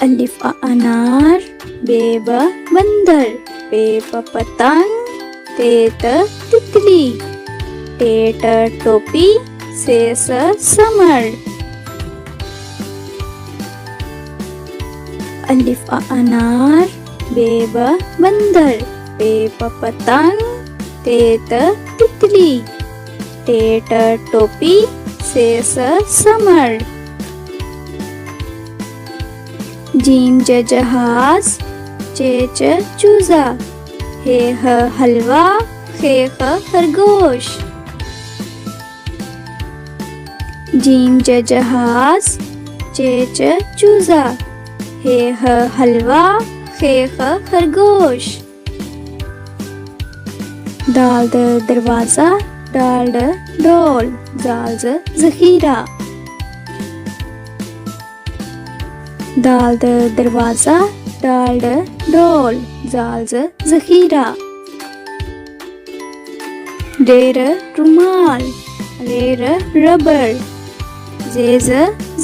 अलिफ अनार, बे ब बंदर, पे प पतंग, ते त तितली, टे ट टोपी, से स समर। अलिफ अनार, बे ब बंदर, पे प पतंग, ते त तितली, टे ट टोपी, से स समर। जीम ज जहाज, चे च चूजा, हे ह हलवा, खे ख खरगोश। जीम ज जहाज, चे च चूजा, हे ह हलवा, खे ख खरगोश। दाल द दरवाजा, डाल ड डोल, जाल ज जखीरा। दाल द दरवाजा, डाल ड डोल, जाल ज जखीरा। डेर रुमाल, रेर रबर, जेज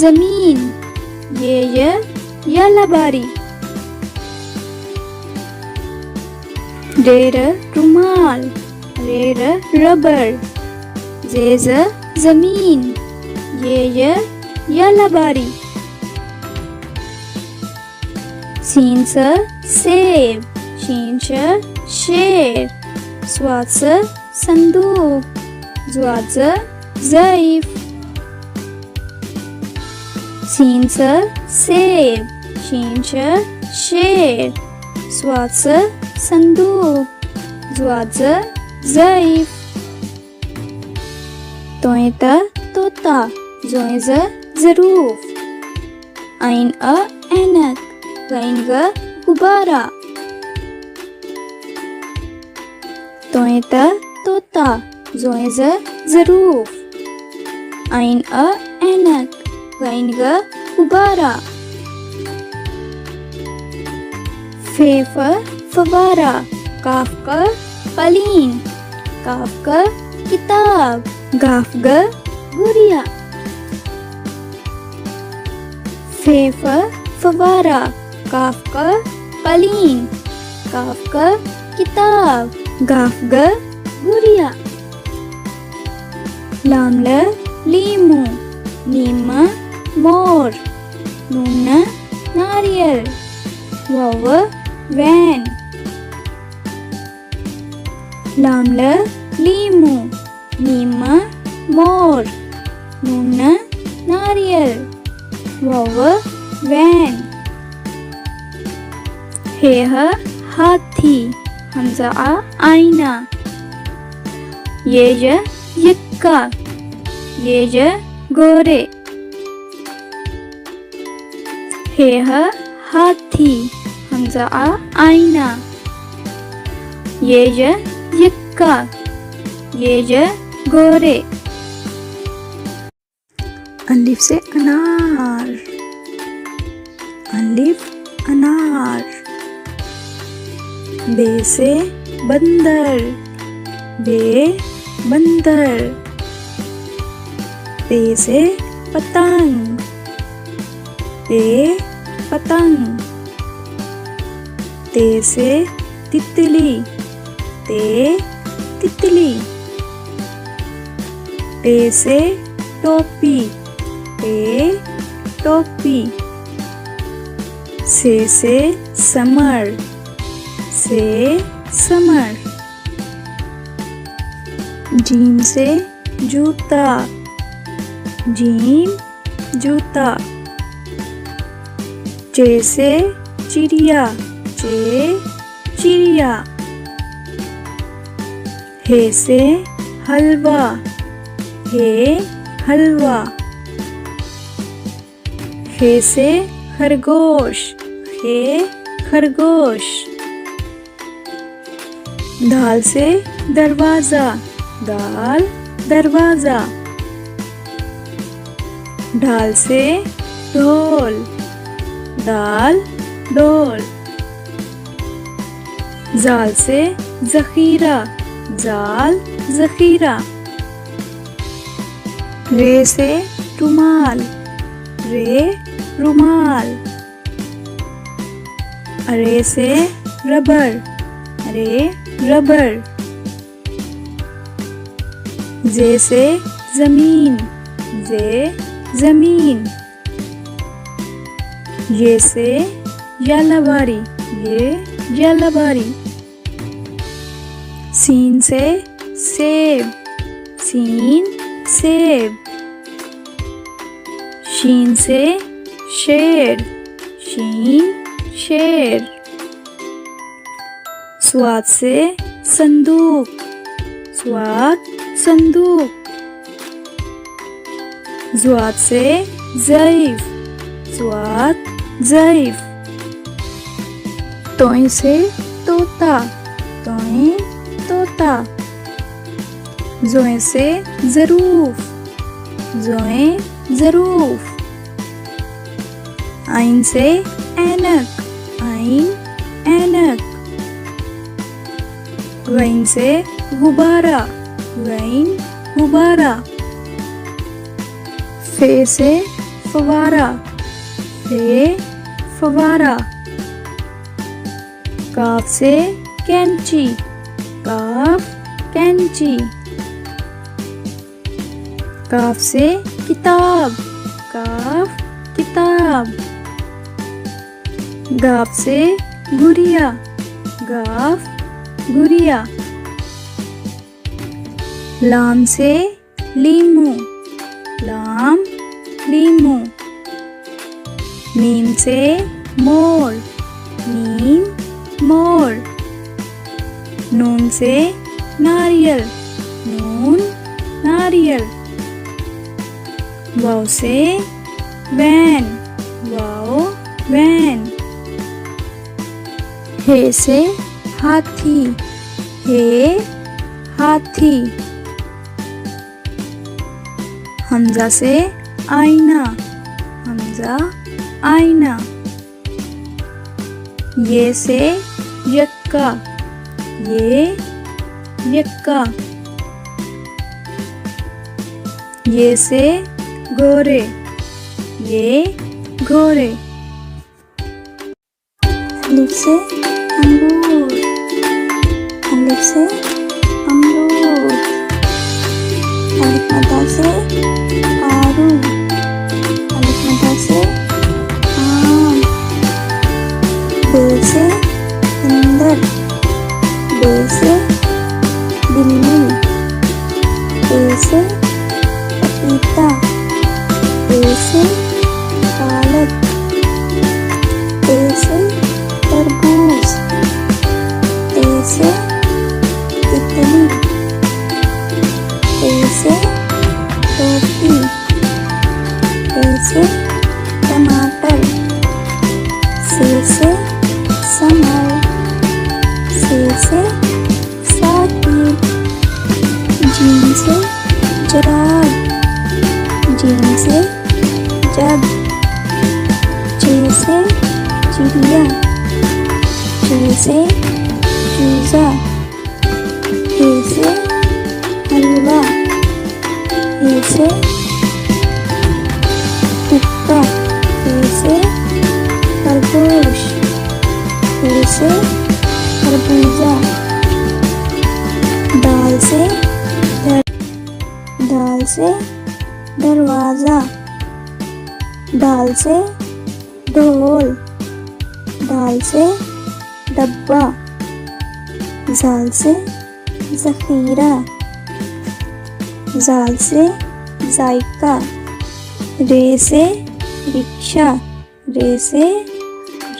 जमीन, ये यालाबारी। डेर रुमाल, रेर रबर, जेज जमीन, ये यालाबारी। सीन स सेब, शीन श शेर, स्वाद स संदूक, ज्वाद ज ज़ईफ। सीन स सेब, शीन श शेर, स्वाद स संदूक, ज्वाद ज ज़ईफ। तोय त तोता, जोय ज ज़रूफ, ऐन अ ऐनक, गैन ग गुब्बारा। तोय त तोता, जोय ज ज़रूफ, ऐन अ ऐनक, गैन ग गुब्बारा। फे फ फवारा, काफ क कलीन, काफ क किताब, गाफ ग गुड़िया। फे फ फवारा, काफ क कलीन, काफ क किताब, गाफ ग गुड़िया। लाम ल लीमू, मीम मोर, नून नारियल, वाव वैन। लाम ल लीमू, मीम मोर, नून नारियल, वाव वैन। हे ह हाथी, हमजा आ आईना, ये यक्का, ये गोरे। हे ह हाथी, हमजा आ आईना, ये यक्का, ये गोरे। अलिफ से अनार, अलिफ अनार। बे से बंदर, बे बंदर। पे से पतंग, पे पतंग। ते से तितली, ते तितली। टे से टोपी, टे टोपी। से समर, से समर। जीम से जूता, जीम जूता। चे से चिड़िया, चे चिड़िया। हे से हलवा, हे हलवा। हे से खरगोश, हे खरगोश। दाल से दरवाजा, दाल दरवाजा। ढाल से ढोल, दाल ढोल। जाल से जखीरा, जाल जखीरा। रे से रुमाल, रे रुमाल। रे से रबर, रे रबर। जे से जमीन, जे जमीन। ये से यालाबारी, ये यालाबारी। सीन से सेब, सीन सेब। शीन से शेर, शीन शेर। स्वाद से संदूक, स्वाद संदूक। ज़्वाद से ज़ईफ, ज़्वाद ज़ईफ। तोय से तोता, तोय तोता। ज़ोय से ज़रूफ, ज़ोय ज़रूफ। आइन से ऐनक, आइन ऐनक। गैन से गुब्बारा, गैन गुब्बारा। फे से फवारा, फे फवारा। काफ से कैंची, काफ कैंची। काफ से किताब, काफ किताब। गाफ से गुड़िया, गाफ गुड़िया। लाम से लीमू, लाम लीमू। मीम से मोर, मीम मोर। नून से नारियल, नून नारियल। वाव से वैन, वाव वैन। हे से हाथी, हे हाथी। हमजा से आईना, हमजा आईना। ये से यक्का, ये यक्का। ये से गोरे, ये घोड़े। अलिफ से अमरूद, अलिफ से अमरूद। अलिफ मद्दा से आरू, अलिफ मद्दा से आम। बे से बंदर, बे से बिल्ली। ए से पपीता, ए से पालक। ए से तरबूज, ए से तितली। ए से टोपी, ए से टमाटर। से समर, से साकिब। जीन से जराब, जीन से जग। जे से चिड़िया, जे से चूजा। ए से हलवा, ए से टिक्का। ए से खरगोश, ए से खरबूजा। दाल से दरवाजा। दाल से ढोल, दाल से डब्बा। जाल से ज़ख़ीरा, जाल से जायका। रे से रिक्शा, रे से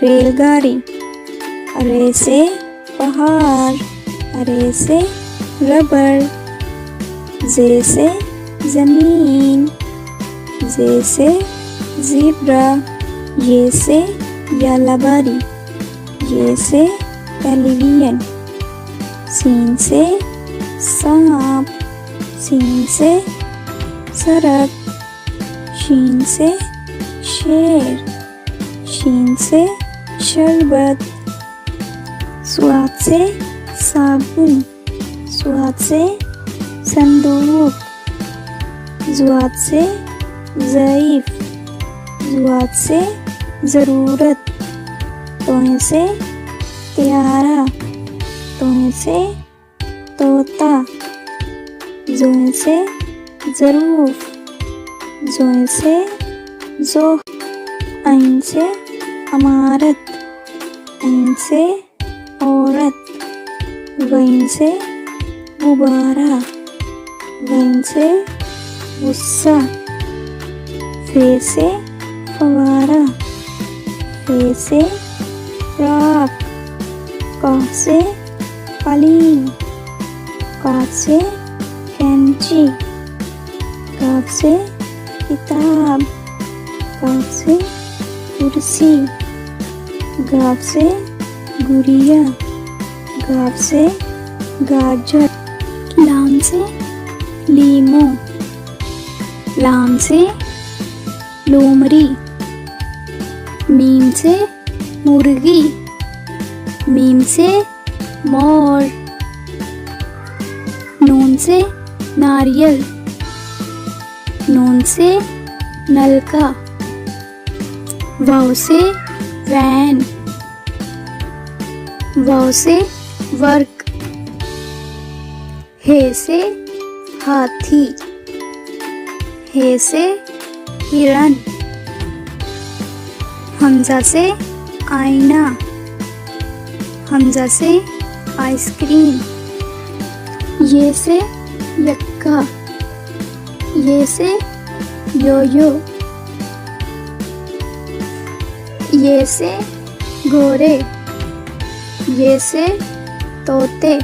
रेलगाड़ी। रे से पहाड़, रे से रबर। जे से ज़मीन, जे से ज़ेब्रा। ये से यालाबारी, ये से टेलीविजन। सीन से सांप, सीन से सड़क। शीन से शेर, शीन से शरबत। स्वाद से साबुन, स्वाद से संदूक। ज़्वाद से ज़ईफ, ज़्वाद से ज़रूरत। तोय से तिहारा, तोय से तोता, जोय से ज़रूफ, जोय से जो, ऐन से अमारत, ऐन से औरत, गैन से गुब्बारा, गैन से गुस्सा, फे से फवारा, फे से फ्रॉक, कॉफ से कालीन, काफ से कैंची, काफ से किताब, काफ से कुर्सी, गाफ से गुड़िया, गाफ से गाजर, लाम से लीमू, लाम से लोमड़ी, मीम से मुर्गी, मीम से मोर, नून से नारियल, नून से नलका, वाव से वैन, वाव से वर्क, हे से हाथी, हे से हिरन, हमजा से आईना, हमजा से आइसक्रीम, ये से यक्का, ये से योयो, ये से घोड़े, ये से तोते।